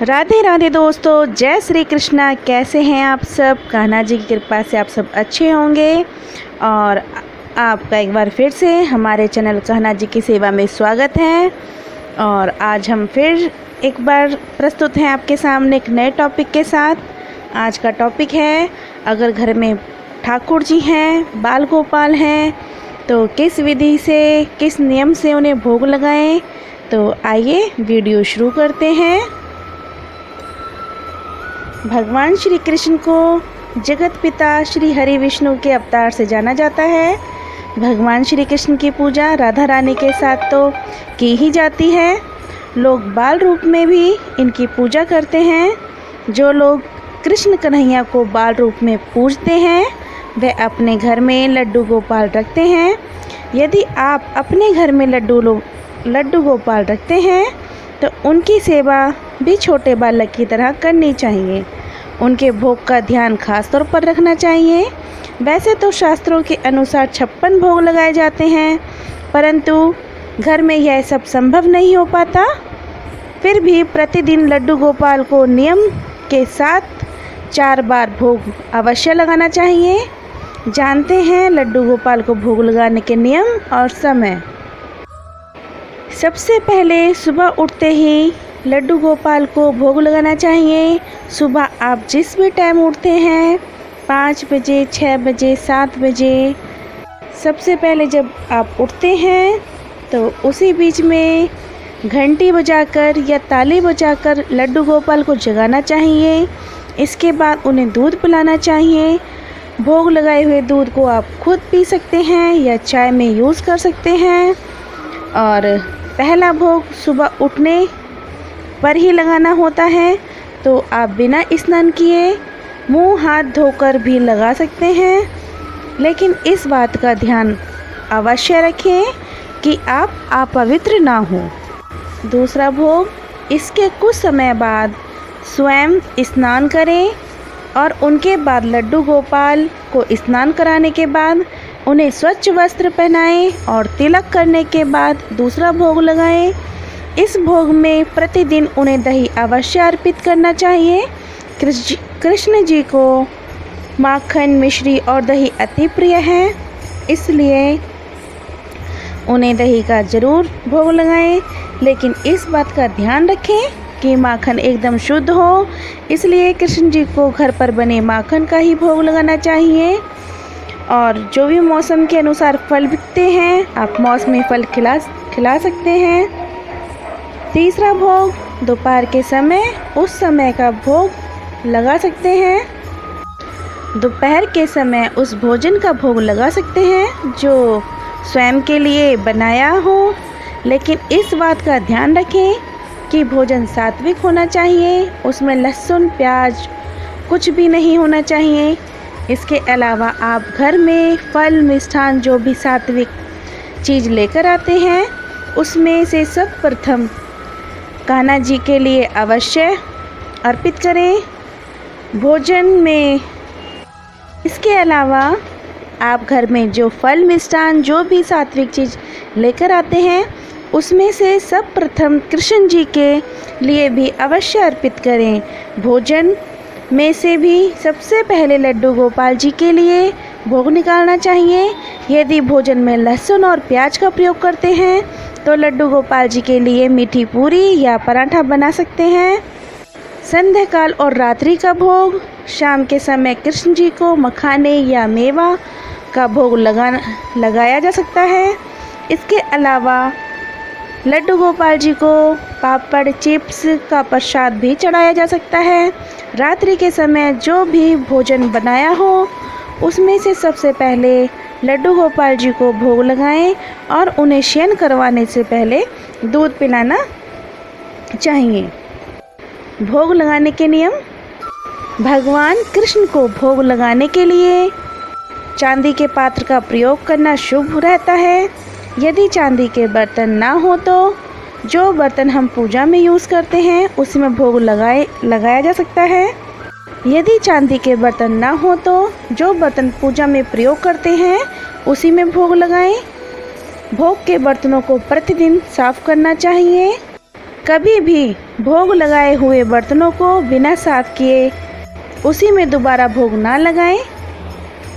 राधे राधे दोस्तों, जय श्री कृष्णा। कैसे हैं आप सब? कान्हा जी की कृपा से आप सब अच्छे होंगे। और आपका एक बार फिर से हमारे चैनल कान्हा जी की सेवा में स्वागत है। और आज हम फिर एक बार प्रस्तुत हैं आपके सामने एक नए टॉपिक के साथ। आज का टॉपिक है, अगर घर में ठाकुर जी हैं, बाल गोपाल हैं, तो किस विधि से, किस नियम से उन्हें भोग लगाएं। तो आइए वीडियो शुरू करते हैं। भगवान श्री कृष्ण को जगत पिता श्री हरि विष्णु के अवतार से जाना जाता है। भगवान श्री कृष्ण की पूजा राधा रानी के साथ तो की ही जाती है, लोग बाल रूप में भी इनकी पूजा करते हैं। जो लोग कृष्ण कन्हैया को बाल रूप में पूजते हैं वे अपने घर में लड्डू गोपाल रखते हैं। यदि आप अपने घर में लड्डू गोपाल रखते हैं तो उनकी सेवा भी छोटे बालक की तरह करनी चाहिए। उनके भोग का ध्यान खास तौर पर रखना चाहिए। वैसे तो शास्त्रों के अनुसार 56 भोग लगाए जाते हैं, परंतु घर में यह सब संभव नहीं हो पाता। फिर भी प्रतिदिन लड्डू गोपाल को नियम के साथ 4 बार भोग अवश्य लगाना चाहिए। जानते हैं लड्डू गोपाल को भोग लगाने के नियम और समय। सबसे पहले सुबह उठते ही लड्डू गोपाल को भोग लगाना चाहिए। सुबह आप जिस भी टाइम उठते हैं, 5 बजे, 6 बजे, 7 बजे, सबसे पहले जब आप उठते हैं तो उसी बीच में घंटी बजाकर या ताली बजाकर लड्डू गोपाल को जगाना चाहिए। इसके बाद उन्हें दूध पिलाना चाहिए। भोग लगाए हुए दूध को आप खुद पी सकते हैं या चाय में यूज़ कर सकते हैं। और पहला भोग सुबह उठने पर ही लगाना होता है, तो आप बिना स्नान किए मुंह हाथ धोकर भी लगा सकते हैं, लेकिन इस बात का ध्यान अवश्य रखें कि आप अपवित्र ना हो। दूसरा भोग, इसके कुछ समय बाद स्वयं स्नान करें और उनके बाद लड्डू गोपाल को स्नान कराने के बाद उन्हें स्वच्छ वस्त्र पहनाएं और तिलक करने के बाद दूसरा भोग लगाएं। इस भोग में प्रतिदिन उन्हें दही अवश्य अर्पित करना चाहिए। कृष्ण जी को माखन, मिश्री और दही अति प्रिय है, इसलिए उन्हें दही का ज़रूर भोग लगाएं। लेकिन इस बात का ध्यान रखें कि माखन एकदम शुद्ध हो, इसलिए कृष्ण जी को घर पर बने माखन का ही भोग लगाना चाहिए। और जो भी मौसम के अनुसार फल बिकते हैं, आप मौसमी फल खिला सकते हैं। तीसरा भोग, दोपहर के समय उस समय का भोग लगा सकते हैं। दोपहर के समय उस भोजन का भोग लगा सकते हैं जो स्वयं के लिए बनाया हो, लेकिन इस बात का ध्यान रखें कि भोजन सात्विक होना चाहिए। उसमें लहसुन, प्याज कुछ भी नहीं होना चाहिए। इसके अलावा आप घर में फल, मिष्ठान, जो भी सात्विक चीज़ लेकर आते हैं उसमें से सब प्रथम कान्हा जी के लिए अवश्य अर्पित करें भोजन में। इसके अलावा आप घर में जो फल, मिष्ठान, जो भी सात्विक चीज़ लेकर आते हैं उसमें से सब प्रथम कृष्ण जी के लिए भी अवश्य अर्पित करें। भोजन में से भी सबसे पहले लड्डू गोपाल जी के लिए भोग निकालना चाहिए। यदि भोजन में लहसुन और प्याज का प्रयोग करते हैं तो लड्डू गोपाल जी के लिए मीठी पूरी या पराठा बना सकते हैं। संध्या काल और रात्रि का भोग, शाम के समय कृष्ण जी को मखाने या मेवा का भोग लगाया जा सकता है। इसके अलावा लड्डू गोपाल जी को पापड़, चिप्स का प्रसाद भी चढ़ाया जा सकता है। रात्रि के समय जो भी भोजन बनाया हो उसमें से सबसे पहले लड्डू गोपाल जी को भोग लगाएं और उन्हें शयन करवाने से पहले दूध पिलाना चाहिए। भोग लगाने के नियम। भगवान कृष्ण को भोग लगाने के लिए चांदी के पात्र का प्रयोग करना शुभ रहता है। यदि चांदी के बर्तन ना हो तो जो बर्तन हम पूजा में यूज़ करते हैं उसमें भोग लगाया जा सकता है। यदि चांदी के बर्तन ना हो तो जो बर्तन पूजा में प्रयोग करते हैं उसी में भोग लगाएं। भोग के बर्तनों को प्रतिदिन साफ करना चाहिए। कभी भी भोग लगाए हुए बर्तनों को बिना साफ किए उसी में दोबारा भोग ना लगाएं।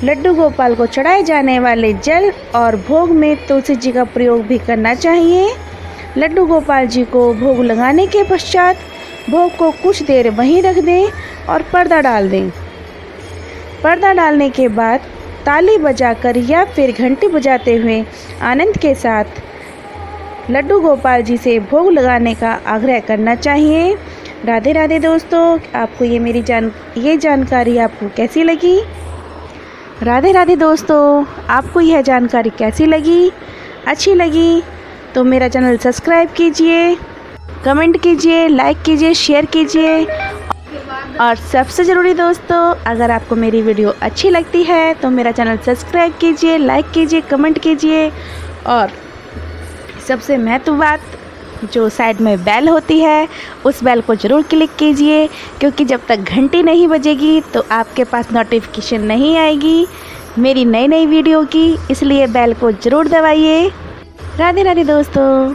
लड्डू गोपाल को चढ़ाए जाने वाले जल और भोग में तुलसी जी का प्रयोग भी करना चाहिए। लड्डू गोपाल जी को भोग लगाने के पश्चात भोग को कुछ देर वहीं रख दें और पर्दा डाल दें। पर्दा डालने के बाद ताली बजाकर या फिर घंटी बजाते हुए आनंद के साथ लड्डू गोपाल जी से भोग लगाने का आग्रह करना चाहिए। राधे राधे दोस्तों, आपको ये जानकारी आपको कैसी लगी? राधे राधे दोस्तों, आपको यह जानकारी कैसी लगी? अच्छी लगी तो मेरा चैनल सब्सक्राइब कीजिए, कमेंट कीजिए, लाइक कीजिए, शेयर कीजिए। और सबसे ज़रूरी दोस्तों, अगर आपको मेरी वीडियो अच्छी लगती है तो मेरा चैनल सब्सक्राइब कीजिए, लाइक कीजिए, कमेंट कीजिए। और सबसे महत्वपूर्ण बात, जो साइड में बेल होती है उस बेल को ज़रूर क्लिक कीजिए, क्योंकि जब तक घंटी नहीं बजेगी तो आपके पास नोटिफिकेशन नहीं आएगी मेरी नई वीडियो की। इसलिए बेल को ज़रूर दबाइए। राधे राधे दोस्तों।